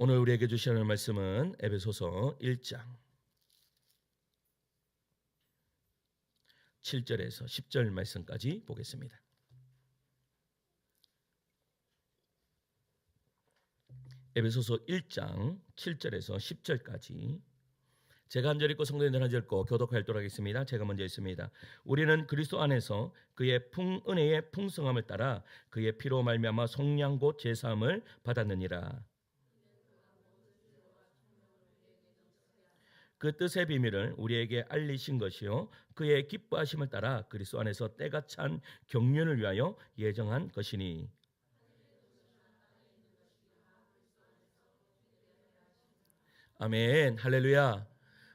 오늘 우리에게 주시는 말씀은 에베소서 1장 7절에서 10절 말씀까지 보겠습니다. 에베소서 1장 7절에서 10절까지 제가 한 절 읽고 성도님들 한 절 읽고 교독하도록 하겠습니다. 제가 먼저 읽습니다. 우리는 그리스도 안에서 그의 은혜의 풍성함을 따라 그의 피로 말미암아 속량 곧 제사함을 받았느니라. 그 뜻의 비밀을 우리에게 알리신 것이요 그의 기뻐하심을 따라 그리스도 안에서 때가 찬 경륜을 위하여 예정한 것이니. 아멘. 할렐루야.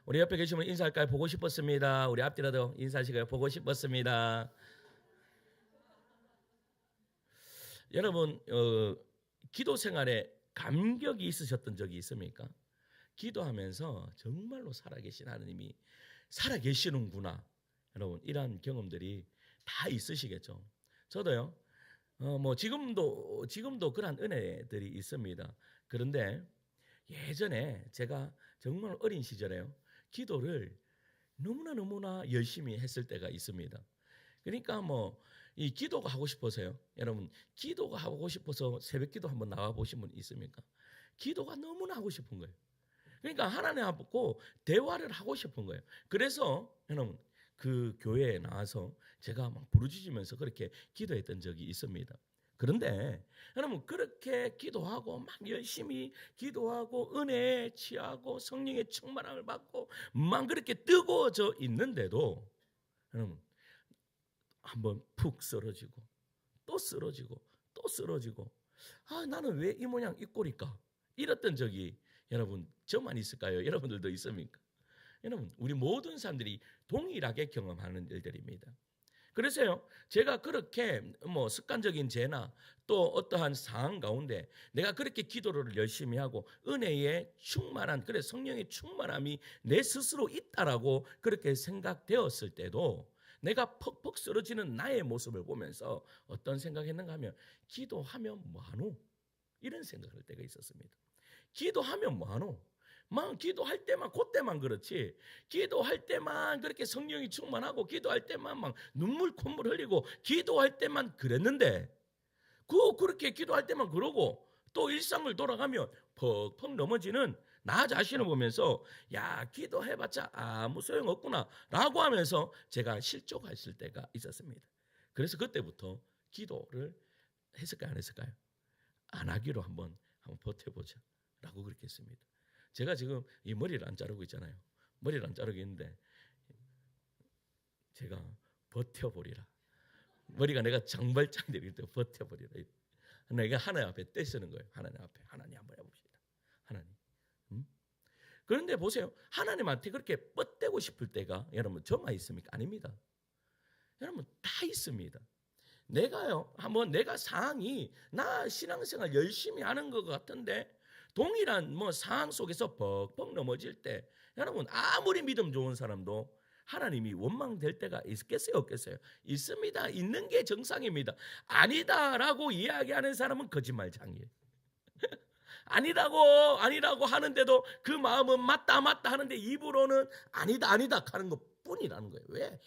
우리 옆에 계시면 인사할까요? 보고 싶었습니다. 우리 앞뒤라도 인사하시고요. 보고 싶었습니다. 여러분 기도 생활에 감격이 있으셨던 적이 있습니까? 기도하면서 정말로 살아계신 하나님이 살아계시는구나. 여러분 이러한 경험들이 다 있으시겠죠. 저도요. 지금도 그런 은혜들이 있습니다. 그런데 예전에 제가 정말 어린 시절에요. 기도를 너무나 열심히 했을 때가 있습니다. 그러니까 이 기도가 하고 싶어서요. 여러분 기도가 하고 싶어서 새벽기도 한번 나와 보신 분 있습니까? 기도가 너무나 하고 싶은 거예요. 그러니까 하나님하고 대화를 하고 싶은 거예요. 그래서 여러분 그 교회에 나와서 제가 막 부르짖으면서 그렇게 기도했던 적이 있습니다. 그런데 여러분 그렇게 기도하고 막 열심히 기도하고 은혜에 취하고 성령의 충만함을 받고 막 그렇게 뜨거워져 있는데도 여러분 한번 푹 쓰러지고 또 쓰러지고 또 쓰러지고 나는 왜 이 모양 이 꼴일까? 이랬던 적이 여러분 저만 있을까요? 여러분들도 있습니까? 여러분 우리 모든 사람들이 동일하게 경험하는 일들입니다. 그래서요 제가 그렇게 습관적인 죄나 또 어떠한 상황 가운데 내가 그렇게 기도를 열심히 하고 은혜의 충만한 그래 성령의 충만함이 내 스스로 있다라고 그렇게 생각되었을 때도 내가 퍽퍽 쓰러지는 나의 모습을 보면서 어떤 생각했는가 하면 기도하면 뭐하노? 이런 생각할 때가 있었습니다. 기도하면 뭐하노? 막 기도할 때만 그때만 그렇지 기도할 때만 그렇게 성령이 충만하고 기도할 때만 막 눈물 콧물 흘리고 기도할 때만 그랬는데 그렇게 기도할 때만 그러고 또 일상을 돌아가면 퍽퍽 넘어지는 나 자신을 보면서 야 기도해봤자 아무 소용없구나 라고 하면서 제가 실족했을 때가 있었습니다. 그래서 그때부터 기도를 했을까요 안 했을까요? 안 하기로 한번 버텨보자 라고 그렇게 했습니다. 제가 지금 이 머리를 안 자르고 있잖아요. 머리를 안 자르고 있는데 제가 버텨보리라. 머리가 내가 장발장 되기 때문에 버텨보리라. 내가 하나님 앞에 떼쓰는 거예요. 하나님 앞에 하나님 한번 해봅시다. 하나님. 그런데 보세요. 하나님한테 그렇게 뻗대고 싶을 때가 여러분 저만 있습니까? 아닙니다. 여러분 다 있습니다. 내가 상황이 나 신앙생활 열심히 하는 것 같은데 동일한 상황 속에서 벅벅 넘어질 때 여러분 아무리 믿음 좋은 사람도 하나님이 원망될 때가 있겠어요 없겠어요? 있습니다. 있는 게 정상입니다. 아니다라고 이야기하는 사람은 거짓말장이에요. 아니라고 하는데도 그 마음은 맞다 하는데 입으로는 아니다 하는 것 뿐이라는 거예요. 왜?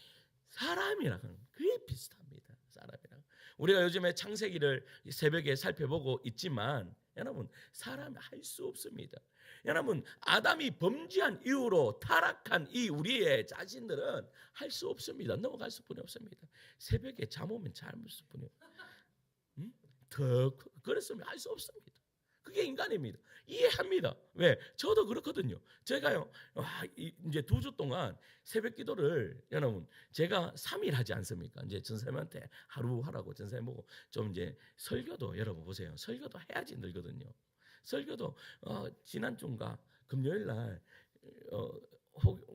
사람이라는 그게 비슷합니다. 사람이랑 우리가 요즘에 창세기를 새벽에 살펴보고 있지만 여러분 사람이 할 수 없습니다. 여러분 아담이 범죄한 이후로 타락한 이 우리의 자신들은 할 수 없습니다. 넘어갈 수뿐이 없습니다. 새벽에 잠 오면 잠을 수뿐이에요. 더 그랬으면 할 수 없습니다. 그게 인간입니다. 이해합니다. 왜? 저도 그렇거든요. 제가요, 이제 2주 동안 새벽 기도를, 여러분, 제가 3일 하지 않습니까? 이제 전사님한테 하루 하라고 전사님 보고 좀 이제 설교도, 여러분 보세요. 설교도 해야지 늘거든요. 설교도, 지난주인가 금요일 날,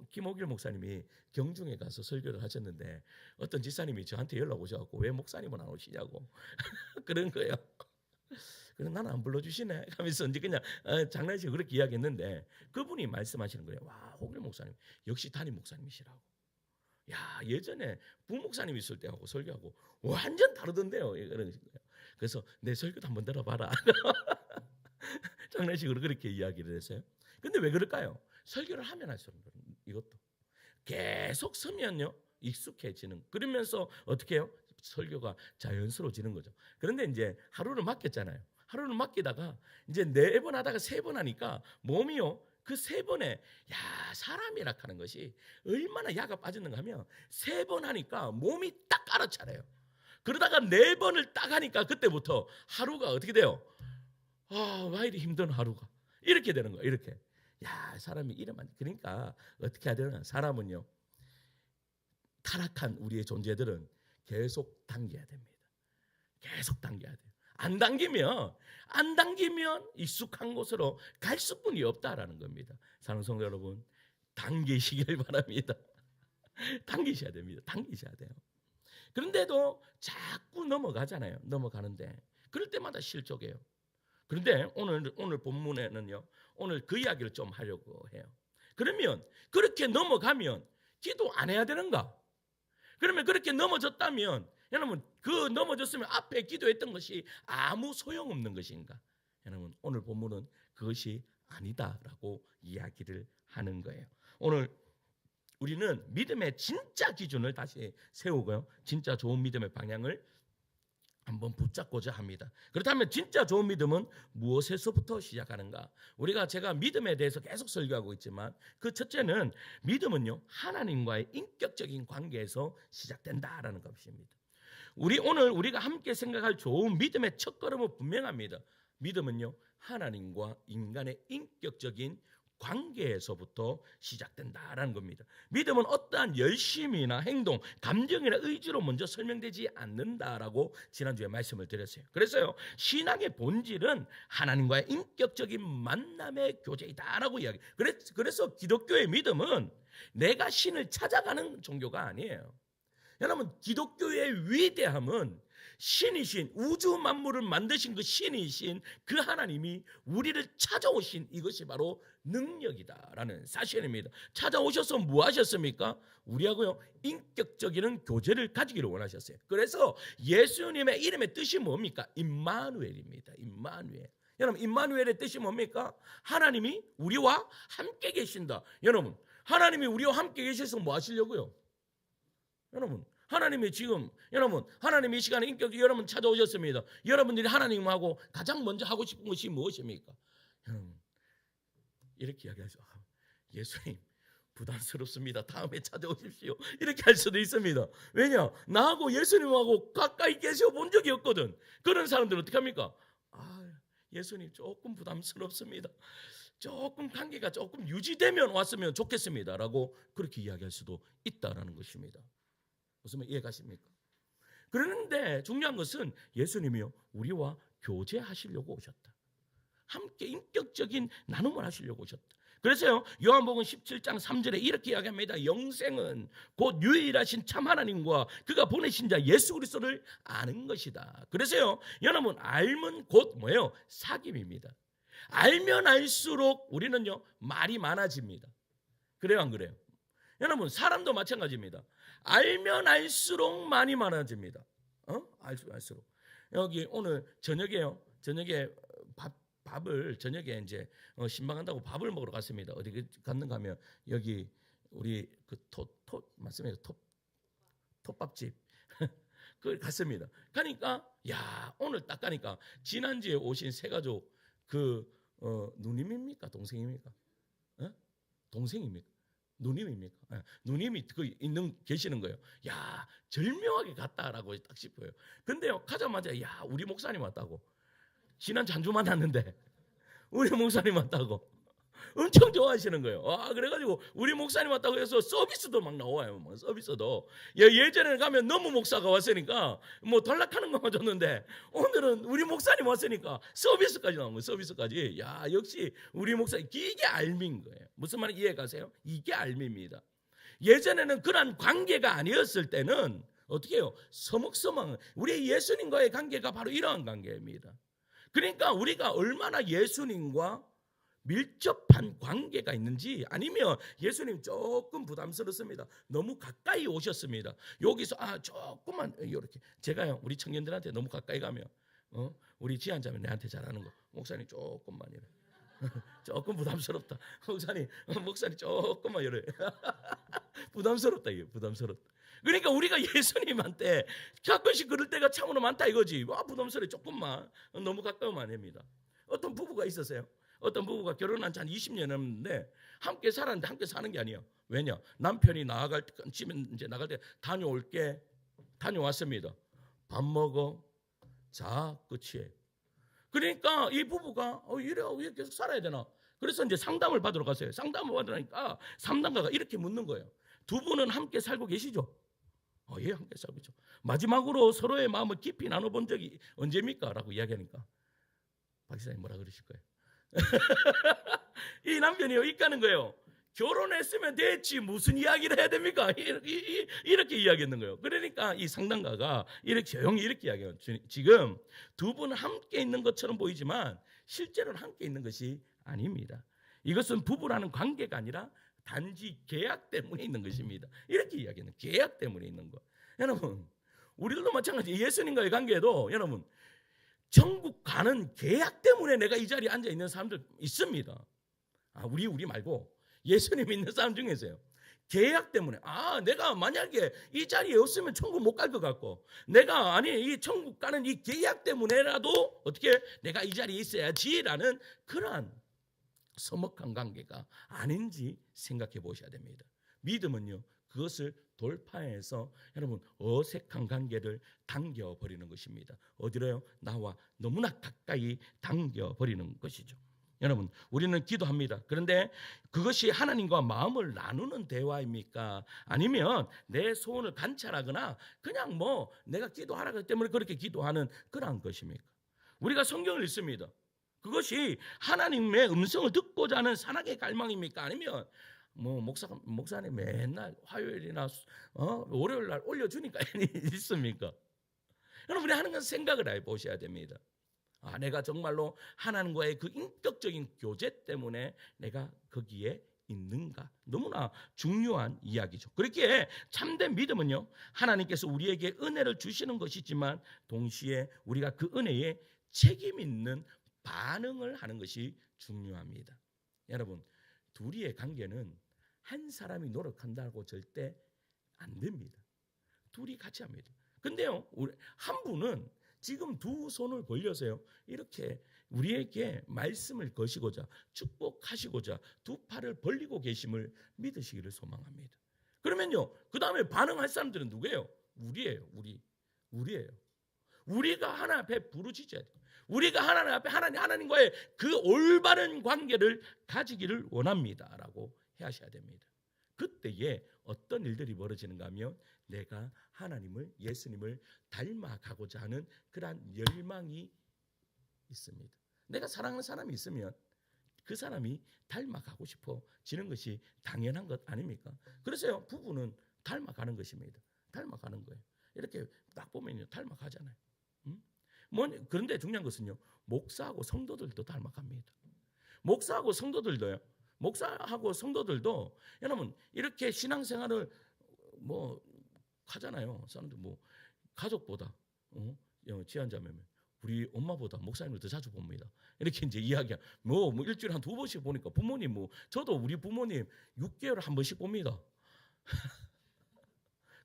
김옥일 목사님이 경중에 가서 설교를 하셨는데 어떤 집사님이 저한테 연락 오셔갖고 왜 목사님은 안 오시냐고 그런 거예요. 그래서 나는 안 불러주시네 하면서 이제 그냥 장난식으로 그렇게 이야기했는데 그분이 말씀하시는 거예요. 와 호길 목사님 역시 담임 목사님이시라고. 야 예전에 부목사님 있을 때하고 설교하고 완전 다르던데요. 그래서 내 설교도 한번 들어봐라. 장난식으로 그렇게 이야기를 했어요. 근데 왜 그럴까요? 설교를 하면 할수록 이것도 계속 서면요 익숙해지는, 그러면서 어떻게 해요? 설교가 자연스러워지는 거죠. 그런데 이제 하루를 맡겼잖아요. 하루를 맡기다가 이제 4번 하다가 3번 하니까 몸이요 그 3번에, 야, 사람이라 하는 것이 얼마나 야가 빠졌는가 하면 3번 하니까 몸이 딱 알아차려요. 그러다가 4번을 딱 하니까 그때부터 하루가 어떻게 돼요? 아, 왜 이리 힘든 하루가 이렇게 되는 거야. 이렇게. 야, 사람이 이러면, 그러니까 어떻게 해야 되나? 사람은요 타락한 우리의 존재들은 계속 당겨야 됩니다. 계속 당겨야 돼요. 안 당기면 익숙한 곳으로 갈 수뿐이 없다라는 겁니다. 사랑하는 성도 여러분, 당기시길 바랍니다. 당기셔야 됩니다. 당기셔야 돼요. 그런데도 자꾸 넘어가잖아요. 넘어가는데 그럴 때마다 실족해요. 그런데 오늘 본문에는요, 오늘 그 이야기를 좀 하려고 해요. 그러면 그렇게 넘어가면 기도 안 해야 되는가? 그러면 그렇게 넘어졌다면 여러분, 그 넘어졌으면 앞에 기도했던 것이 아무 소용없는 것인가? 여러분, 오늘 본문은 그것이 아니다라고 이야기를 하는 거예요. 오늘 우리는 믿음의 진짜 기준을 다시 세우고요, 진짜 좋은 믿음의 방향을 한번 붙잡고자 합니다. 그렇다면 진짜 좋은 믿음은 무엇에서부터 시작하는가? 제가 믿음에 대해서 계속 설교하고 있지만 그 첫째는 믿음은요 하나님과의 인격적인 관계에서 시작된다라는 것입니다. 오늘 우리가 함께 생각할 좋은 믿음의 첫걸음은 분명합니다. 믿음은요 하나님과 인간의 인격적인 관계에서부터 시작된다라는 겁니다. 믿음은 어떠한 열심이나 행동, 감정이나 의지로 먼저 설명되지 않는다라고 지난주에 말씀을 드렸어요. 그래서요 신앙의 본질은 하나님과의 인격적인 만남의 교제이다라고 이야기. 그래서 기독교의 믿음은 내가 신을 찾아가는 종교가 아니에요. 여러분, 기독교의 위대함은 신이신, 우주 만물을 만드신 그 신이신 그 하나님이 우리를 찾아오신 이것이 바로 능력이다라는 사실입니다. 찾아오셔서 뭐 하셨습니까? 우리하고요 인격적인 교제를 가지기를 원하셨어요. 그래서 예수님의 이름의 뜻이 뭡니까? 임마누엘입니다. 임마누엘. 여러분, 임마누엘의 뜻이 뭡니까? 하나님이 우리와 함께 계신다. 여러분, 하나님이 우리와 함께 계셔서 뭐 하시려고요? 여러분, 하나님이 지금, 여러분, 하나님이 이 시간에 인격적으로 여러분 찾아오셨습니다. 여러분들이 하나님하고 가장 먼저 하고 싶은 것이 무엇입니까? 여러분, 이렇게 이야기하죠. 예수님, 부담스럽습니다. 다음에 찾아오십시오. 이렇게 할 수도 있습니다. 왜냐? 나하고 예수님하고 가까이 계셔 본 적이 없거든. 그런 사람들은 어떻게 합니까? 예수님 조금 부담스럽습니다. 조금 관계가 조금 유지되면 왔으면 좋겠습니다. 라고 그렇게 이야기할 수도 있다라는 것입니다. 무슨 말 이해가십니까? 그런데 중요한 것은 예수님이요 우리와 교제하시려고 오셨다. 함께 인격적인 나눔을 하시려고 오셨다. 그래서요 요한복음 17장 3절에 이렇게 이야기합니다. 영생은 곧 유일하신 참 하나님과 그가 보내신 자 예수 그리스도를 아는 것이다. 그래서요 여러분, 알면 곧 뭐예요? 사귐입니다. 알면 알수록 우리는요 말이 많아집니다. 그래요 안 그래요? 여러분, 사람도 마찬가지입니다. 알면 알수록 많이 많아집니다. 알수록. 여기 오늘 저녁에 밥을 저녁에 이제 신방 간다고 밥을 먹으러 갔습니다. 어디 갔는가 하면 여기 우리 그 맞습니다. 톱밥집 그 갔습니다. 가니까 오늘 딱 가니까 지난주에 오신 세 가족 누님입니까? 동생입니까? 동생입니까? 누님입니까? 누님이 계시는 거예요. 절묘하게 갔다라고 딱 싶어요. 근데요 가자마자 우리 목사님 왔다고. 지난 잔주 만났는데 우리 목사님 왔다고 엄청 좋아하시는 거예요. 그래가지고 우리 목사님 왔다고 해서 서비스도 막 나와요. 서비스도 예전에는 가면 너무 목사가 왔으니까 뭐 단락하는 것만 줬는데 오늘은 우리 목사님 왔으니까 서비스까지 나온 거예요. 서비스까지. 역시 우리 목사님, 이게 알미인 거예요. 무슨 말인지 이해 가세요? 이게 알미입니다. 예전에는 그런 관계가 아니었을 때는 어떻게 해요? 서먹서먹. 우리 예수님과의 관계가 바로 이러한 관계입니다. 그러니까 우리가 얼마나 예수님과 밀접한 관계가 있는지, 아니면 예수님 조금 부담스럽습니다. 너무 가까이 오셨습니다. 여기서 조금만 이렇게 제가요 우리 청년들한테 너무 가까이 가면 우리 지한자면 내한테 잘하는 거 목사님 조금만 이래. 조금 부담스럽다. 목사님 조금만 열어요. 부담스럽다 이게 부담스럽다. 그러니까 우리가 예수님한테 가끔씩 그럴 때가 참으로 많다 이거지. 부담스러워 조금만 너무 가까우면 안 됩니다. 어떤 부부가 있었어요. 어떤 부부가 결혼한 지 한 20년 넘는데 함께 살았는데 함께 사는 게 아니에요. 왜냐? 남편이 나갈 때 집에 이제 나갈 때 다녀왔습니다. 밥 먹어, 자, 끝이에요. 그러니까 이 부부가 이래 계속 살아야 되나? 그래서 이제 상담을 받으러 갔어요. 상담을 받으니까 상담가가 이렇게 묻는 거예요. 두 분은 함께 살고 계시죠? 예, 함께 살고 있죠. 마지막으로 서로의 마음을 깊이 나눠본 적이 언제입니까? 라고 이야기하니까 박사님 뭐라 그러실 거예요? 이 남편이요, 이까는 거예요. 결혼했으면 됐지 무슨 이야기를 해야 됩니까? 이렇게 이야기했는 거예요. 그러니까 이 상담가가 이렇게 조용히 이렇게 이야기해요. 지금 두 분은 함께 있는 것처럼 보이지만 실제로는 함께 있는 것이 아닙니다. 이것은 부부라는 관계가 아니라 단지 계약 때문에 있는 것입니다. 이렇게 이야기하는 계약 때문에 있는 거. 여러분, 우리들도 마찬가지. 예수님과의 관계도 여러분 천국 가는 계약 때문에 내가 이 자리에 앉아 있는 사람들 있습니다. 우리 말고 예수님 믿는 사람 중에서요. 계약 때문에 내가 만약에 이 자리에 없으면 천국 못 갈 것 같고 내가 이 천국 가는 이 계약 때문에라도 어떻게 내가 이 자리에 있어야지라는 그러한 서먹한 관계가 아닌지 생각해 보셔야 됩니다. 믿음은요 그것을 돌파해서 여러분 어색한 관계를 당겨버리는 것입니다. 어디로요? 나와 너무나 가까이 당겨버리는 것이죠. 여러분 우리는 기도합니다. 그런데 그것이 하나님과 마음을 나누는 대화입니까? 아니면 내 소원을 관찰하거나 그냥 내가 기도하라기 때문에 그렇게 기도하는 그러한 것입니까? 우리가 성경을 읽습니다. 그것이 하나님의 음성을 듣고자 하는 사랑의 갈망입니까? 아니면 목사님 맨날 화요일이나 월요일 날 올려주니까 있습니까? 여러분 우리 하는 건 생각을 해보셔야 됩니다. 내가 정말로 하나님과의 그 인격적인 교제 때문에 내가 거기에 있는가? 너무나 중요한 이야기죠. 그렇기에 참된 믿음은요 하나님께서 우리에게 은혜를 주시는 것이지만 동시에 우리가 그 은혜에 책임 있는 반응을 하는 것이 중요합니다. 여러분 둘이의 관계는 한 사람이 노력한다고 절대 안 됩니다. 둘이 같이 합니다. 근데요 한 분은 지금 두 손을 벌려서요 이렇게 우리에게 말씀을 거시고자 축복하시고자 두 팔을 벌리고 계심을 믿으시기를 소망합니다. 그러면요 그 다음에 반응할 사람들은 누구예요? 우리예요. 우리가 하나님 앞에 부르짖어야 돼요. 우리가 하나님 앞에 하나님과의 그 올바른 관계를 가지기를 원합니다라고 하셔야 됩니다. 그때에 어떤 일들이 벌어지는가 하면 내가 하나님을 예수님을 닮아가고자 하는 그러한 열망이 있습니다. 내가 사랑하는 사람이 있으면 그 사람이 닮아가고 싶어지는 것이 당연한 것 아닙니까? 그래서요 부부는 닮아가는 것입니다. 닮아가는 거예요. 이렇게 딱 보면요 닮아가잖아요. 그런데 중요한 것은요 목사하고 성도들도 닮아갑니다. 목사하고 성도들도 여러분 이렇게 신앙생활을 하잖아요. 사람들 가족보다 지한자매면 우리 엄마보다 목사님을 더 자주 봅니다. 이렇게 이제 이야기야. 일주일에 한 2번씩 보니까 부모님 저도 우리 부모님 6개월에 한 번씩 봅니다.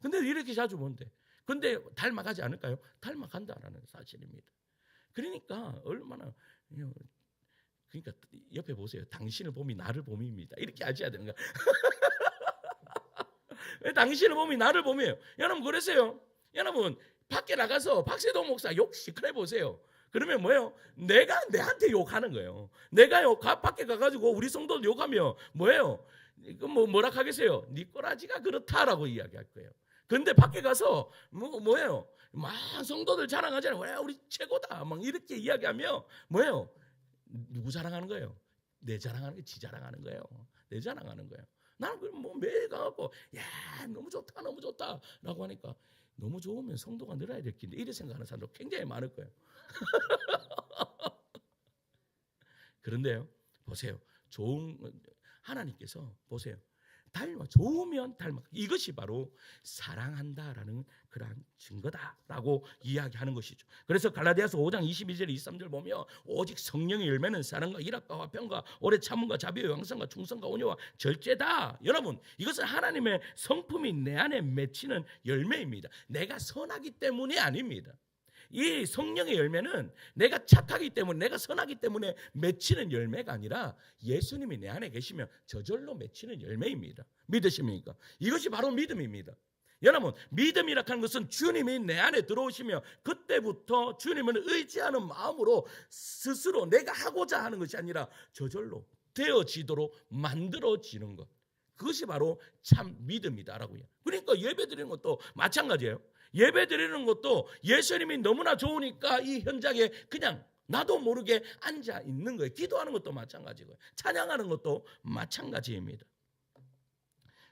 근데 이렇게 자주 보는데 근데 닮아가지 않을까요? 닮아간다라는 사실입니다. 그러니까 얼마나 그러니까 옆에 보세요. 당신을 봄이 나를 봄입니다. 이렇게 하셔야 되는 거야. 당신을 봄이 나를 봄이에요. 여러분 그러세요. 여러분 밖에 나가서 박세동 목사 욕 시끄러 보세요. 그러면 뭐예요? 내가 내한테 욕하는 거예요. 내가 밖에 가가지고 우리 성도들 욕하면 뭐예요? 뭐라 하겠어요? 네 꼬라지가 그렇다라고 이야기할 거예요. 근데 밖에 가서 뭐예요? 막 성도들 자랑하잖아요. 왜 우리 최고다. 막 이렇게 이야기하면 뭐예요? 누구 자랑하는 거예요? 내 자랑하는 게 지 자랑하는 거예요. 내 자랑하는 거예요. 나는 매일 가갖고 야 너무 좋다라고 하니까 너무 좋으면 성도가 늘어야 될 텐데 이렇게 생각하는 사람도 굉장히 많을 거예요. 그런데요 보세요. 하나님께서 보세요. 좋으면 닮아. 이것이 바로 사랑한다라는 그러한 증거다라고 이야기하는 것이죠. 그래서 갈라디아서 5장 22절 23절 보면 오직 성령의 열매는 사랑과 일합과 화평과 오래 참음과 자비와 양성과 충성과 온유와 절제다. 여러분, 이것은 하나님의 성품이 내 안에 맺히는 열매입니다. 내가 선하기 때문이 아닙니다. 이 성령의 열매는 내가 착하기 때문에, 내가 선하기 때문에 맺히는 열매가 아니라 예수님이 내 안에 계시면 저절로 맺히는 열매입니다. 믿으십니까? 이것이 바로 믿음입니다. 여러분, 믿음이라 하는 것은 주님이 내 안에 들어오시면 그때부터 주님을 의지하는 마음으로 스스로 내가 하고자 하는 것이 아니라 저절로 되어지도록 만들어지는 것, 그것이 바로 참 믿음이다라고요. 그러니까 예배드리는 것도 마찬가지예요. 예배드리는 것도 예수님이 너무나 좋으니까 이 현장에 그냥 나도 모르게 앉아 있는 거예요. 기도하는 것도 마찬가지고요. 찬양하는 것도 마찬가지입니다.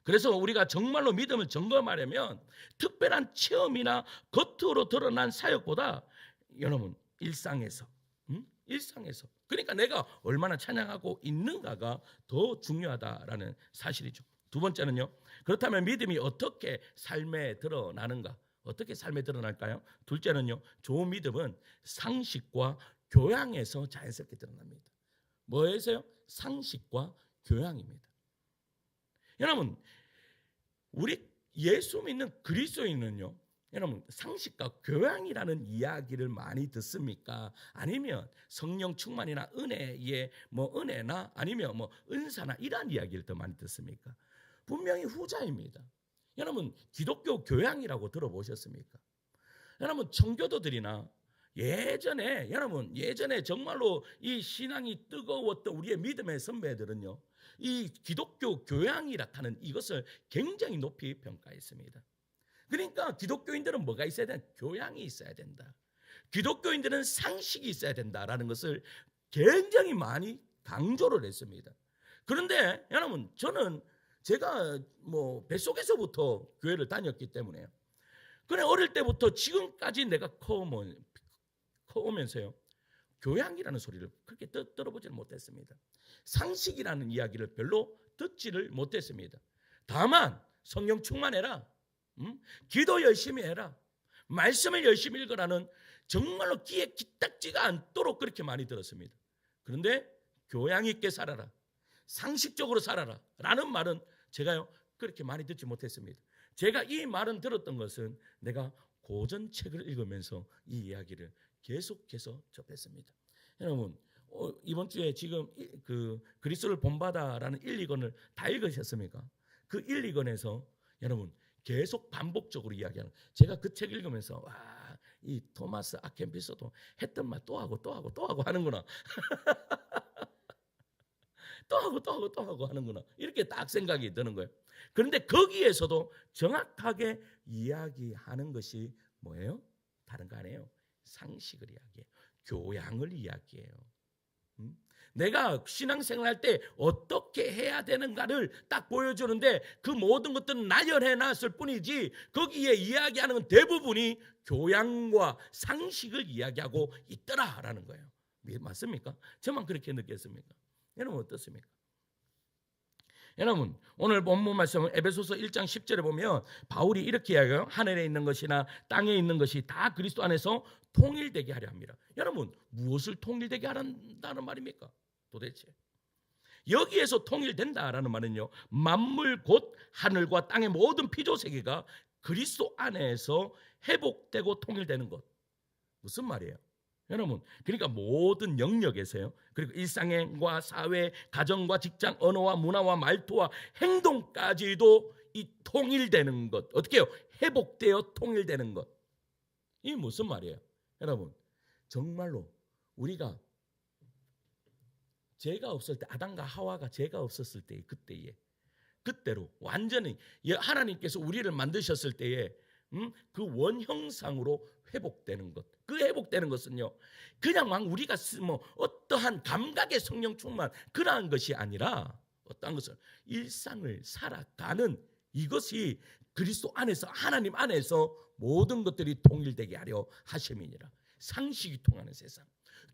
그래서 우리가 정말로 믿음을 점검하려면 특별한 체험이나 겉으로 드러난 사역보다 여러분 일상에서 그러니까 내가 얼마나 찬양하고 있는가가 더 중요하다라는 사실이죠. 두 번째는요. 그렇다면 믿음이 어떻게 삶에 드러나는가? 어떻게 삶에 드러날까요? 둘째는요. 좋은 믿음은 상식과 교양에서 자연스럽게 드러납니다. 뭐에서요? 상식과 교양입니다. 여러분, 우리 예수 믿는 그리스도인은요, 여러분 상식과 교양이라는 이야기를 많이 듣습니까? 아니면 성령 충만이나 은혜의 은혜나 아니면 은사나 이런 이야기를 더 많이 듣습니까? 분명히 후자입니다. 여러분 기독교 교양이라고 들어보셨습니까? 여러분 청교도들이나 예전에 정말로 이 신앙이 뜨거웠던 우리의 믿음의 선배들은요, 이 기독교 교양이라 하는 이것을 굉장히 높이 평가했습니다. 그러니까 기독교인들은 뭐가 있어야 된다? 교양이 있어야 된다. 기독교인들은 상식이 있어야 된다라는 것을 굉장히 많이 강조를 했습니다. 그런데 여러분 저는 제가 뱃속에서부터 교회를 다녔기 때문에요. 그래 어릴 때부터 지금까지 내가 커오면서요, 교양이라는 소리를 그렇게 들어보지는 못했습니다. 상식이라는 이야기를 별로 듣지를 못했습니다. 다만 성령 충만해라, 기도 열심히 해라, 말씀을 열심히 읽으라는 정말로 귀에 기딱지가 않도록 그렇게 많이 들었습니다. 그런데 교양 있게 살아라, 상식적으로 살아라 라는 말은 제가요 그렇게 많이 듣지 못했습니다. 제가 이 말은 들었던 것은 내가 고전책을 읽으면서 이 이야기를 계속해서 접했습니다. 여러분 이번 주에 지금 그 그리스도를 본받아라는 1, 2권을 다 읽으셨습니까? 그 1, 2권에서 여러분 계속 반복적으로 이야기하는, 제가 그 책 읽으면서 이 토마스 아켄피스도 했던 말 또 하고 하는구나. 또 하고 하는구나. 이렇게 딱 생각이 드는 거예요. 그런데 거기에서도 정확하게 이야기하는 것이 뭐예요? 다른 거 아니에요. 상식을 이야기해요. 교양을 이야기해요. 내가 신앙생활할 때 어떻게 해야 되는가를 딱 보여주는데 그 모든 것들은 나열해놨을 뿐이지 거기에 이야기하는 건 대부분이 교양과 상식을 이야기하고 있더라라는 거예요. 맞습니까? 저만 그렇게 느꼈습니까? 여러분 어떻습니까? 여러분 오늘 본문 말씀은 에베소서 1장 10절에 보면 바울이 이렇게 이야기해요. 하늘에 있는 것이나 땅에 있는 것이 다 그리스도 안에서 통일되게 하려 합니다. 여러분 무엇을 통일되게 하란다는 말입니까? 도대체 여기에서 통일된다라는 말은요, 만물 곧 하늘과 땅의 모든 피조세계가 그리스도 안에서 회복되고 통일되는 것. 무슨 말이에요? 여러분 그러니까 모든 영역에서요, 그리고 일상과 사회, 가정과 직장, 언어와 문화와 말투와 행동까지도 이 통일되는 것. 어떻게 해요? 회복되어 통일되는 것. 이게 무슨 말이에요? 여러분 정말로 우리가 죄가 없을 때, 아담과 하와가 죄가 없었을 때 그때로 완전히 하나님께서 우리를 만드셨을 때에 그 원형상으로 회복되는 것. 그 회복되는 것은요 그냥 우리가 어떠한 감각의 성령 충만 그러한 것이 아니라 어떠한 것을 일상을 살아가는 이것이 그리스도 안에서, 하나님 안에서 모든 것들이 통일되게 하려 하심이니라. 상식이 통하는 세상,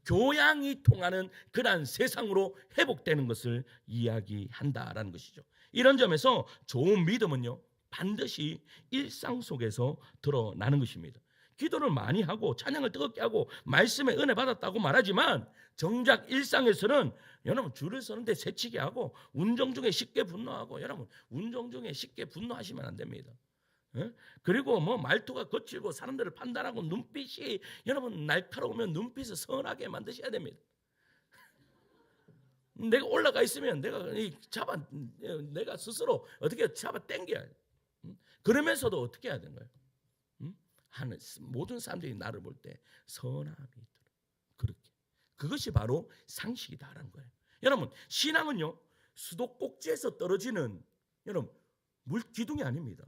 교양이 통하는 그러한 세상으로 회복되는 것을 이야기한다라는 것이죠. 이런 점에서 좋은 믿음은요, 반드시 일상 속에서 드러나는 것입니다. 기도를 많이 하고 찬양을 뜨겁게 하고 말씀에 은혜 받았다고 말하지만 정작 일상에서는 여러분 줄을 서는데 새치기 하고 운전 중에 쉽게 분노하고, 여러분 운전 중에 쉽게 분노하시면 안 됩니다. 그리고 뭐 말투가 거칠고 사람들을 판단하고 눈빛이 여러분 날카로우면 눈빛을 선하게 만드셔야 됩니다. 내가 올라가 있으면 내가 스스로 어떻게 잡아 당겨야 돼. 그러면서도 어떻게 해야 되는 거예요? 하는 모든 사람들이 나를 볼 때 선함이 있도록, 그렇게, 그것이 바로 상식이다라는 거예요. 여러분 신앙은요 수도꼭지에서 떨어지는 여러분 물기둥이 아닙니다.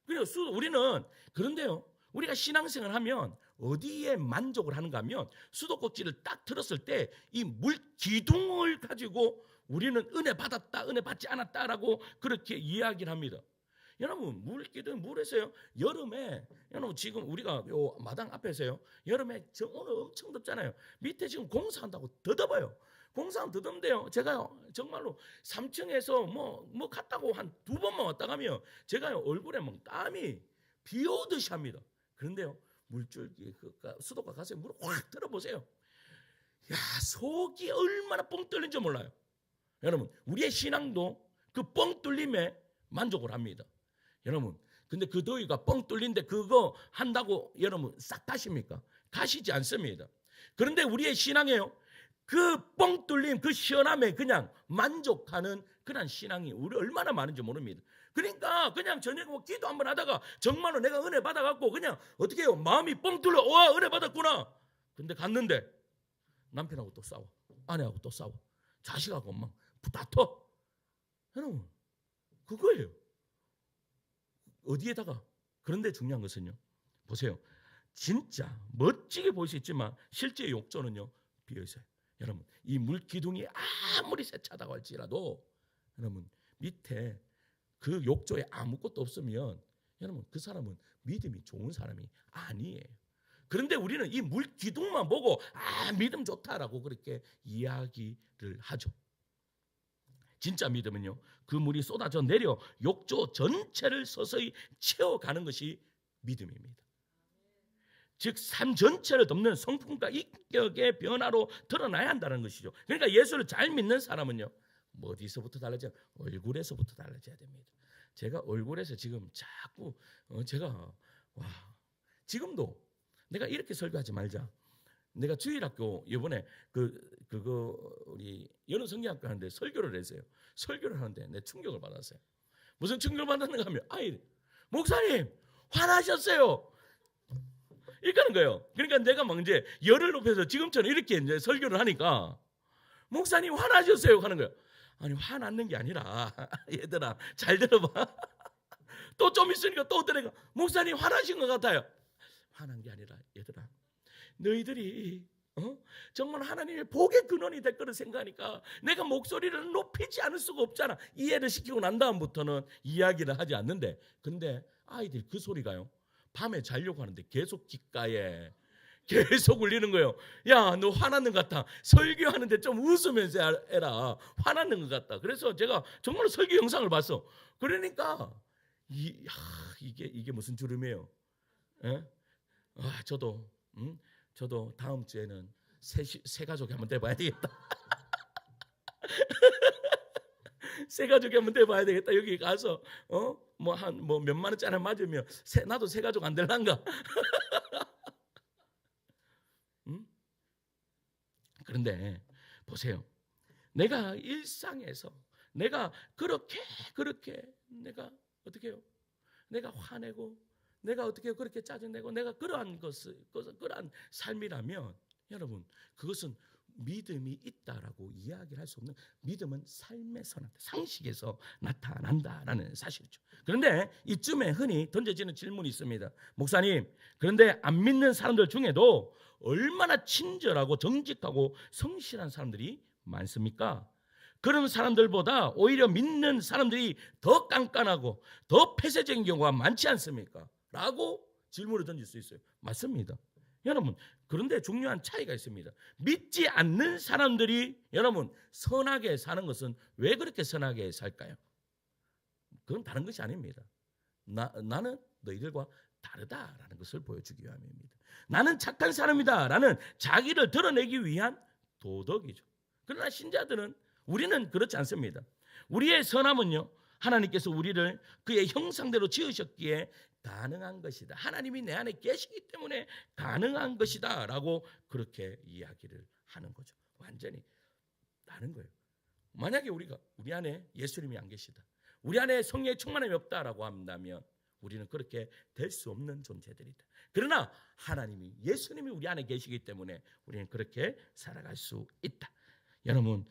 그래서 우리는 그런데요, 우리가 신앙생활을 하면 어디에 만족을 하는가 하면 수도꼭지를 딱 들었을 때 이 물기둥을 가지고 우리는 은혜 받았다, 은혜 받지 않았다라고 그렇게 이야기를 합니다. 여러분 물기둥, 물에서요 여름에, 여러분 지금 우리가 요 마당 앞에서요 여름에 오늘 엄청 덥잖아요. 밑에 지금 공사한다고 더 덥어요. 공사하면 더 덥는데요, 제가요 정말로 3층에서 뭐 갔다고 한 2번만 왔다 가면 제가요 얼굴에 막 땀이 비 오듯이 합니다. 그런데요 물줄기 수도가 가서 물을 확 들어보세요. 야, 속이 얼마나 뻥 뚫린지 몰라요. 여러분 우리의 신앙도 그 뻥 뚫림에 만족을 합니다. 여러분 근데 그 더위가 뻥 뚫린데 그거 한다고 여러분 싹 가십니까? 가시지 않습니다. 그런데 우리의 신앙에요 그 뻥 뚫린 그 시원함에 그냥 만족하는 그런 신앙이 우리 얼마나 많은지 모릅니다. 그러니까 그냥 저녁에 기도 한번 하다가 정말로 내가 은혜 받아갖고 그냥 어떻게 해요, 마음이 뻥 뚫려, 와 은혜 받았구나. 근데 갔는데 남편하고 또 싸워, 아내하고 또 싸워, 자식하고 막 다퉈. 여러분 그거예요. 어디에다가. 그런데 중요한 것은요, 보세요, 진짜 멋지게 보일 수 있지만 실제 욕조는요 비어있어요. 여러분 이 물기둥이 아무리 세차다고 할지라도 여러분 밑에 그 욕조에 아무것도 없으면 여러분 그 사람은 믿음이 좋은 사람이 아니에요. 그런데 우리는 이 물기둥만 보고 믿음 좋다라고 그렇게 이야기를 하죠. 진짜 믿음은요 그 물이 쏟아져 내려 욕조 전체를 서서히 채워가는 것이 믿음입니다. 즉 삶 전체를 덮는 성품과 인격의 변화로 드러나야 한다는 것이죠. 그러니까 예수를 잘 믿는 사람은요 뭐 어디서부터 달라져요? 얼굴에서부터 달라져야 됩니다. 제가 얼굴에서 지금 자꾸 제가 지금도 내가 이렇게 설교하지 말자. 내가 주일학교 이번에 그거 우리 여러 성경학교 하는데 설교를 했어요. 설교를 하는데 내 충격을 받았어요. 무슨 충격을 받았는가 하면 목사님 화나셨어요. 이렇게 하는 거예요. 그러니까 내가 막 이제 열을 높여서 지금처럼 이렇게 이제 설교를 하니까 목사님 화나셨어요 하는 거예요. 아니 화났는 게 아니라 얘들아 잘 들어봐. 또 좀 있으니까 또 어떤 애가 목사님 화나신 것 같아요. 화난 게 아니라 얘들아 너희들이 정말 하나님의 복의 근원이 될 거를 생각하니까 내가 목소리를 높이지 않을 수가 없잖아. 이해를 시키고 난 다음부터는 이야기를 하지 않는데, 근데 아이들 그 소리가요 밤에 자려고 하는데 계속 귓가에 계속 울리는 거예요. 야, 너 화났는 것 같아. 설교하는데 좀 웃으면서 해라. 화났는 것 같다. 그래서 제가 정말 설교 영상을 봤어. 그러니까 이게 무슨 주름이에요? 예? 저도 다음 주에는 새 가족이 한번 돼봐야 되겠다. 새 가족이 한번 돼봐야 되겠다. 여기 가서 뭐 몇만 원짜리 맞으면 나도 새 가족 안 될란가? 그런데 보세요. 내가 일상에서 내가 그렇게 내가 어떻게 해요? 내가 화내고 내가 어떻게 그렇게 짜증내고 내가 그러한 삶이라면 여러분 그것은 믿음이 있다라고 이야기를 할 수 없는, 믿음은 삶에서 상식에서 나타난다라는 사실이죠. 그런데 이쯤에 흔히 던져지는 질문이 있습니다. 목사님, 그런데 안 믿는 사람들 중에도 얼마나 친절하고 정직하고 성실한 사람들이 많습니까? 그런 사람들보다 오히려 믿는 사람들이 더 깐깐하고 더 폐쇄적인 경우가 많지 않습니까? 라고 질문을 던질 수 있어요. 맞습니다. 여러분, 그런데 중요한 차이가 있습니다. 믿지 않는 사람들이 여러분 선하게 사는 것은 왜 그렇게 선하게 살까요? 그건 다른 것이 아닙니다. 나는 너희들과 다르다라는 것을 보여주기 위함입니다. 나는 착한 사람이다라는 자기를 드러내기 위한 도덕이죠. 그러나 신자들은 우리는 그렇지 않습니다. 우리의 선함은요, 하나님께서 우리를 그의 형상대로 지으셨기에 가능한 것이다. 하나님이 내 안에 계시기 때문에 가능한 것이다 라고 그렇게 이야기를 하는 거죠. 완전히 다른 거예요. 만약에 우리 안에 예수님이 안 계시다, 우리 안에 성령의 충만함이 없다라고 한다면 우리는 그렇게 될 수 없는 존재들이다. 그러나 하나님이, 예수님이 우리 안에 계시기 때문에 우리는 그렇게 살아갈 수 있다. 여러분,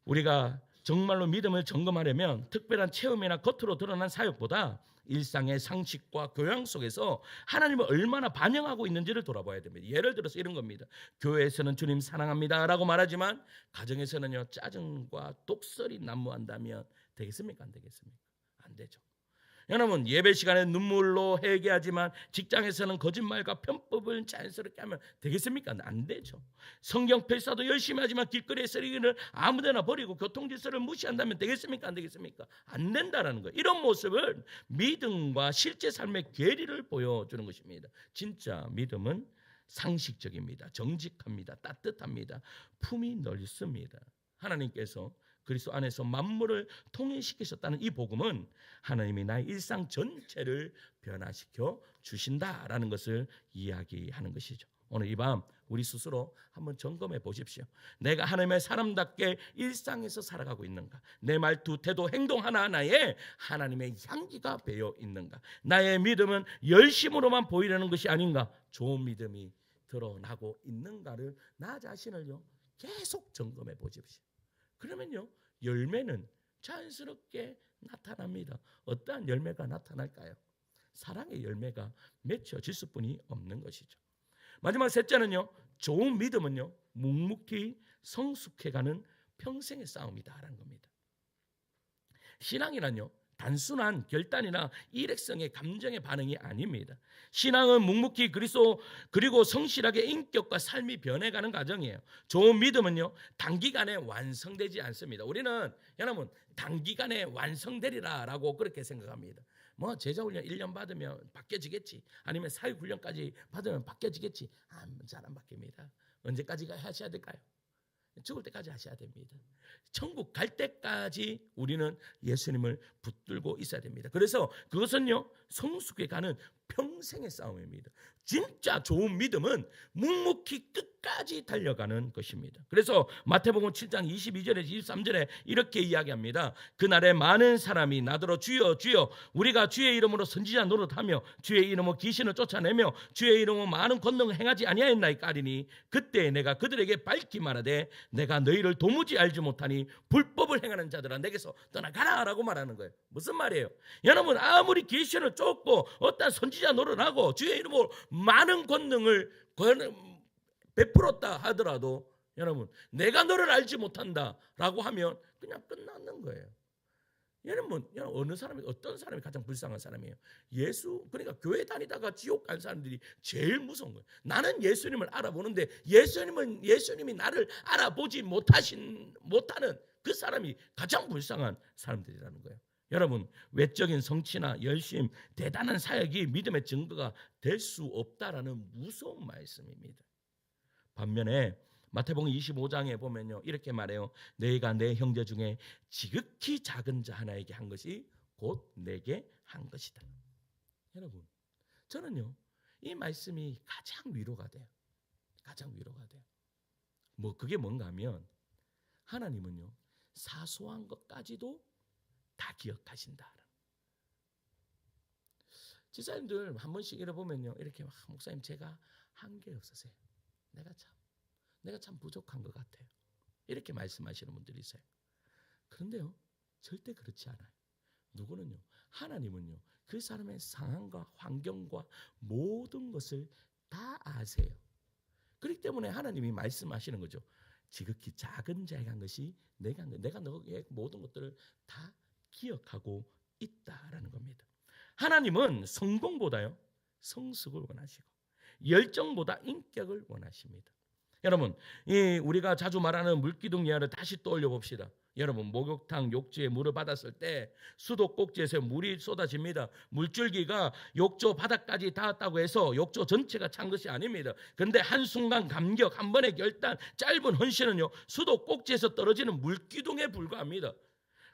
우리가 정말로 믿음을 점검하려면 특별한 체험이나 겉으로 드러난 사역보다 일상의 상식과 교양 속에서 하나님을 얼마나 반영하고 있는지를 돌아봐야 됩니다. 예를 들어서 이런 겁니다. 교회에서는 주님 사랑합니다 라고 말하지만 가정에서는요, 짜증과 독설이 난무한다면 되겠습니까? 안 되겠습니까? 안 되죠. 여러분, 예배 시간에 눈물로 회개하지만 직장에서는 거짓말과 편법을 자연스럽게 하면 되겠습니까? 안 되죠. 성경 필사도 열심히 하지만 길거리에 쓰레기를 아무데나 버리고 교통질서를 무시한다면 되겠습니까? 안 되겠습니까? 안 된다라는 거예요. 이런 모습을 믿음과 실제 삶의 괴리를 보여주는 것입니다. 진짜 믿음은 상식적입니다. 정직합니다. 따뜻합니다. 품이 넓습니다. 하나님께서 그리스도 안에서 만물을 통일시키셨다는 이 복음은 하나님이 나의 일상 전체를 변화시켜 주신다라는 것을 이야기하는 것이죠. 오늘 이 밤 우리 스스로 한번 점검해 보십시오. 내가 하나님의 사람답게 일상에서 살아가고 있는가? 내 말투, 태도, 행동 하나하나에 하나님의 향기가 배어 있는가? 나의 믿음은 열심으로만 보이려는 것이 아닌가? 좋은 믿음이 드러나고 있는가를 나 자신을요 계속 점검해 보십시오. 그러면요, 열매는 자연스럽게 나타납니다. 어떠한 열매가 나타날까요? 사랑의 열매가 맺혀질 수뿐이 없는 것이죠. 마지막 셋째는요, 좋은 믿음은요, 묵묵히 성숙해가는 평생의 싸움이다라는 겁니다. 신앙이란요, 단순한 결단이나 일액성의 감정의 반응이 아닙니다. 신앙은 묵묵히 그리스도 그리고 성실하게 인격과 삶이 변해가는 과정이에요. 좋은 믿음은요, 단기간에 완성되지 않습니다. 우리는 여러분 단기간에 완성되리라라고 그렇게 생각합니다. 뭐 제자훈련 1년 받으면 바뀌어지겠지, 아니면 사회훈련까지 받으면 바뀌어지겠지. 잘 안 바뀝니다. 언제까지 하셔야 될까요? 죽을 때까지 하셔야 됩니다. 천국 갈 때까지 우리는 예수님을 붙들고 있어야 됩니다. 그래서 그것은요, 성숙해 가는 평생의 싸움입니다. 진짜 좋은 믿음은 묵묵히 끝까지 달려가는 것입니다. 그래서 마태복음 7장 22절에서 23절에 이렇게 이야기합니다. 그날에 많은 사람이 나더러 주여 주여 우리가 주의 이름으로 선지자 노릇하며 주의 이름으로 귀신을 쫓아내며 주의 이름으로 많은 권능을 행하지 아니하였나이까 하리니 그때 내가 그들에게 밝히 말하되 내가 너희를 도무지 알지 못하니 불법을 행하는 자들아 내게서 떠나가라 라고 말하는 거예요. 무슨 말이에요? 여러분, 아무리 귀신을 쫓고 어떤 선지자 노릇하고 주의 이름으로 많은 권능을 베풀었다 하더라도 여러분, 내가 너를 알지 못한다라고 하면 그냥 끝나는 거예요. 여러분, 어느 사람이, 어떤 사람이 가장 불쌍한 사람이에요? 그러니까 교회 다니다가 지옥 간 사람들이 제일 무서운 거예요. 나는 예수님을 알아보는데 예수님이 나를 알아보지 못하는 그 사람이 가장 불쌍한 사람들이라는 거예요. 여러분, 외적인 성취나 열심, 대단한 사역이 믿음의 증거가 될 수 없다라는 무서운 말씀입니다. 반면에 마태복음 25장에 보면요, 이렇게 말해요. 너희가 내 형제 중에 지극히 작은 자 하나에게 한 것이 곧 내게 한 것이다. 여러분, 저는요, 이 말씀이 가장 위로가 돼요. 가장 위로가 돼요. 그게 뭔가 하면 하나님은요, 사소한 것까지도 다 기억하신다. 지사님들 한 번씩 이래 보면요, 이렇게 목사님 제가 한 게 없으세요. 내가 참 부족한 것 같아요. 이렇게 말씀하시는 분들이 있어요. 그런데요, 절대 그렇지 않아요. 누구는요, 하나님은요, 그 사람의 상황과 환경과 모든 것을 다 아세요. 그렇기 때문에 하나님이 말씀하시는 거죠. 지극히 작은 자에게 한 것이 내가 한 것, 내가 너의 모든 것들을 다 기억하고 있다라는 겁니다. 하나님은 성공보다요, 성숙을 원하시고 열정보다 인격을 원하십니다. 여러분, 우리가 자주 말하는 물기둥 이야기를 다시 떠올려 봅시다. 여러분 목욕탕 욕조에 물을 받았을 때 수도 꼭지에서 물이 쏟아집니다. 물줄기가 욕조 바닥까지 닿았다고 해서 욕조 전체가 찬 것이 아닙니다. 그런데 한순간 감격, 한 번의 결단, 짧은 헌신은요 수도 꼭지에서 떨어지는 물기둥에 불과합니다.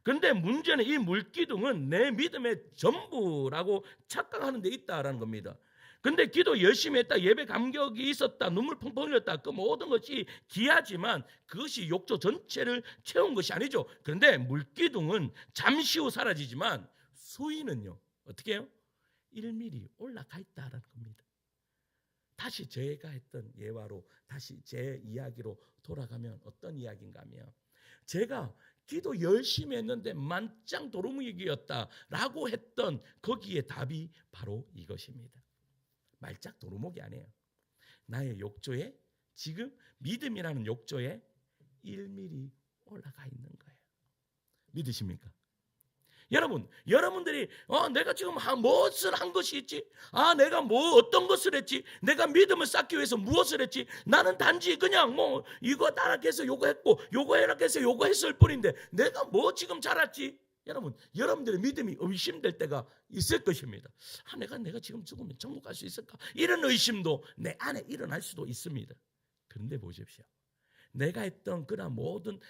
그런데 문제는 이 물기둥은 내 믿음의 전부라고 착각하는 데 있다라는 겁니다. 근데 기도 열심히 했다, 예배 감격이 있었다, 눈물 펑펑 흘렸다, 그 모든 것이 귀하지만 그것이 욕조 전체를 채운 것이 아니죠. 그런데 물기둥은 잠시 후 사라지지만 수위는요 어떻게 해요? 1mm 올라가 있다라는 겁니다. 다시 제가 했던 예화로, 다시 제 이야기로 돌아가면 어떤 이야기인가 하면, 제가 기도 열심히 했는데 만짱 도루묵이었다라고 했던 거기에 답이 바로 이것입니다. 말짝 도루묵이 아니에요. 나의 욕조에, 지금 믿음이라는 욕조에 1mm 올라가 있는 거예요. 믿으십니까? 여러분, 여러분들이 내가 지금 무엇을 한 것이 있지? 내가 어떤 것을 했지? 내가 믿음을 쌓기 위해서 무엇을 했지? 나는 단지 그냥 이거 따라해서 요거 했고 요거 해라해서 요거 했을 뿐인데 내가 지금 잘했지? 여러분, 여러분들의 믿음이 의심될 때가 있을 것입니다. 내가 지금 죽으면 천국 갈 수 있을까? 이런 의심도 내 안에 일어날 수도 있습니다. 그런데 보십시오. 내가 했던 그런 모든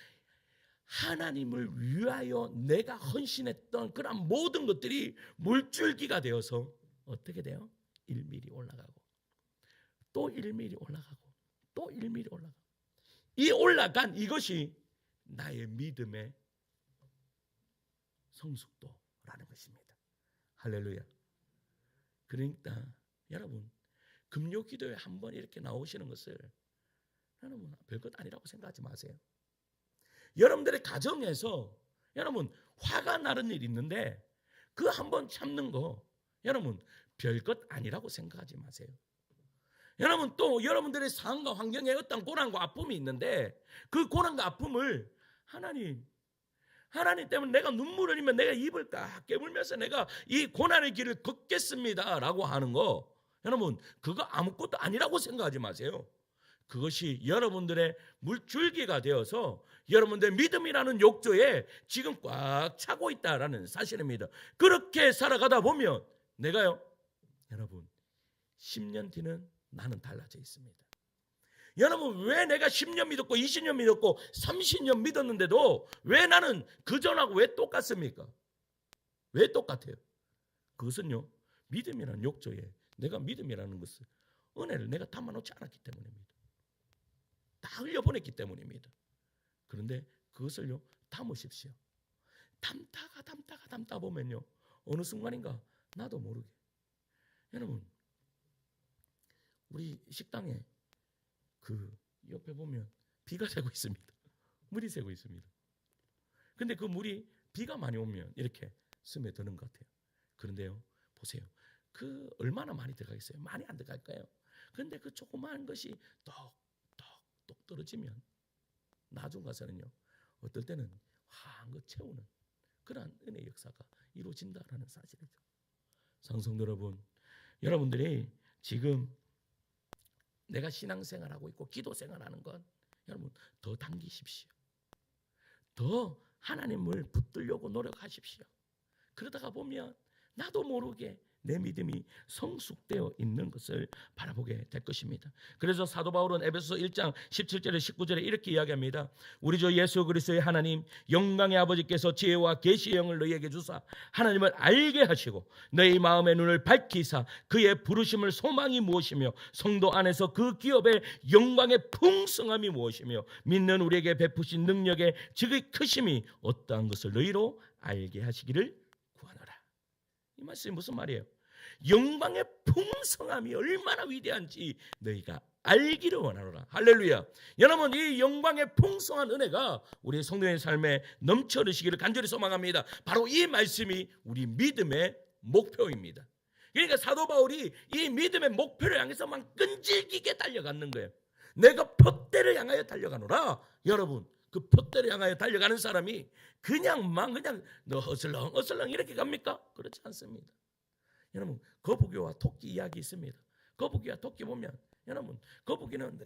하나님을 위하여 내가 헌신했던 그런 모든 것들이 물줄기가 되어서 어떻게 돼요? 1mm 올라가고 또 1mm 올라가고 또 1mm 올라가고, 이 올라간 이것이 나의 믿음의 성숙도라는 것입니다. 할렐루야. 그러니까 여러분, 금요 기도에 한번 이렇게 나오시는 것을 여러분 별것 아니라고 생각하지 마세요. 여러분들의 가정에서 여러분 화가 나는 일이 있는데 그 한번 참는 거 여러분 별것 아니라고 생각하지 마세요. 여러분 또 여러분들의 상황과 환경에 어떤 고난과 아픔이 있는데 그 고난과 아픔을 하나님 때문에 내가 눈물을 흘리면 내가 입을 꽉 깨물면서 내가 이 고난의 길을 걷겠습니다 라고 하는 거, 여러분 그거 아무것도 아니라고 생각하지 마세요. 그것이 여러분들의 물줄기가 되어서 여러분들의 믿음이라는 욕조에 지금 꽉 차고 있다라는 사실입니다. 그렇게 살아가다 보면 내가요, 여러분 10년 뒤는 나는 달라져 있습니다. 여러분, 왜 내가 10년 믿었고 20년 믿었고 30년 믿었는데도 왜 나는 그전하고 왜 똑같습니까? 왜 똑같아요? 그것은요, 믿음이라는 욕조에 내가 믿음이라는 것을, 은혜를 내가 담아놓지 않았기 때문입니다. 다 흘려보냈기 때문입니다. 그런데 그것을요 담으십시오. 담다 보면요 어느 순간인가 나도 모르게, 여러분 우리 식당에 그 옆에 보면 비가 새고 있습니다. 물이 새고 있습니다. 근데 그 물이 비가 많이 오면 이렇게 스며드는 것 같아요. 그런데요 보세요, 그 얼마나 많이 들어가겠어요? 많이 안 들어갈까요? 그런데 그 조그마한 것이 똑 떨어지면 나중 가서는요 어떨 때는 한껏 채우는 그러한 은혜의 역사가 이루어진다라는 사실이죠. 성도 여러분, 여러분들이 지금 내가 신앙생활하고 있고 기도생활하는 건 여러분 더 당기십시오. 더 하나님을 붙들려고 노력하십시오. 그러다가 보면 나도 모르게 내 믿음이 성숙되어 있는 것을 바라보게 될 것입니다. 그래서 사도 바울은 에베소서 1장 17절에 19절에 이렇게 이야기합니다. 우리 주 예수 그리스도의 하나님 영광의 아버지께서 지혜와 계시의 영을 너희에게 주사 하나님을 알게 하시고 너희 마음의 눈을 밝히사 그의 부르심을 소망이 무엇이며 성도 안에서 그 기업의 영광의 풍성함이 무엇이며 믿는 우리에게 베푸신 능력의 지극히 크심이 어떠한 것을 너희로 알게 하시기를 구하노라. 이 말씀이 무슨 말이에요? 영광의 풍성함이 얼마나 위대한지 너희가 알기를 원하노라. 할렐루야. 여러분, 이 영광의 풍성한 은혜가 우리 성도의 삶에 넘쳐 흐르시기를 간절히 소망합니다. 바로 이 말씀이 우리 믿음의 목표입니다. 그러니까 사도 바울이 이 믿음의 목표를 향해서 막 끈질기게 달려가는 거예요. 내가 표대를 향하여 달려가노라. 여러분, 그 표대를 향하여 달려가는 사람이 그냥 너 어슬렁 이렇게 갑니까? 그렇지 않습니다. 여러분, 거북이와 토끼 이야기 있습니다. 거북이와 토끼 보면 여러분 거북이는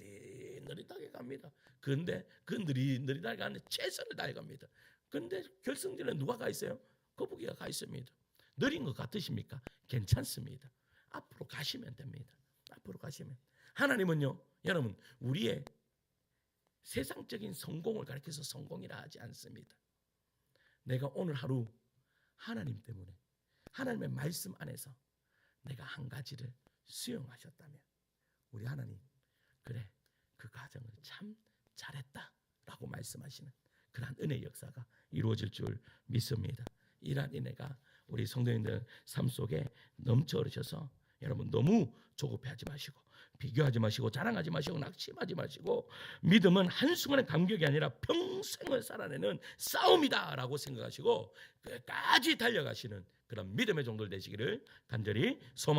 느릿하게 갑니다. 그런데 그 느릿하게 가는데 최선을 다해 갑니다. 그런데 결승전에 누가 가 있어요? 거북이가 가 있습니다. 느린 것 같으십니까? 괜찮습니다. 앞으로 가시면 됩니다. 앞으로 가시면. 하나님은요, 여러분, 우리의 세상적인 성공을 가리켜서 성공이라 하지 않습니다. 내가 오늘 하루 하나님 때문에, 하나님의 말씀 안에서 내가 한 가지를 수용하셨다면, 우리 하나님, 그래, 그 가정을 참 잘했다 라고 말씀하시는 그러한 은혜의 역사가 이루어질 줄 믿습니다. 이러한 은혜가 우리 성도님들 삶 속에 넘쳐 흐르셔서 여러분 너무 조급해하지 마시고, 비교하지 마시고, 자랑하지 마시고, 낙심하지 마시고, 믿음은 한순간의 감격이 아니라 평생을 살아내는 싸움이다 라고 생각하시고 끝까지 달려가시는 그런 믿음의 종들 되시기를 간절히 소망합니다.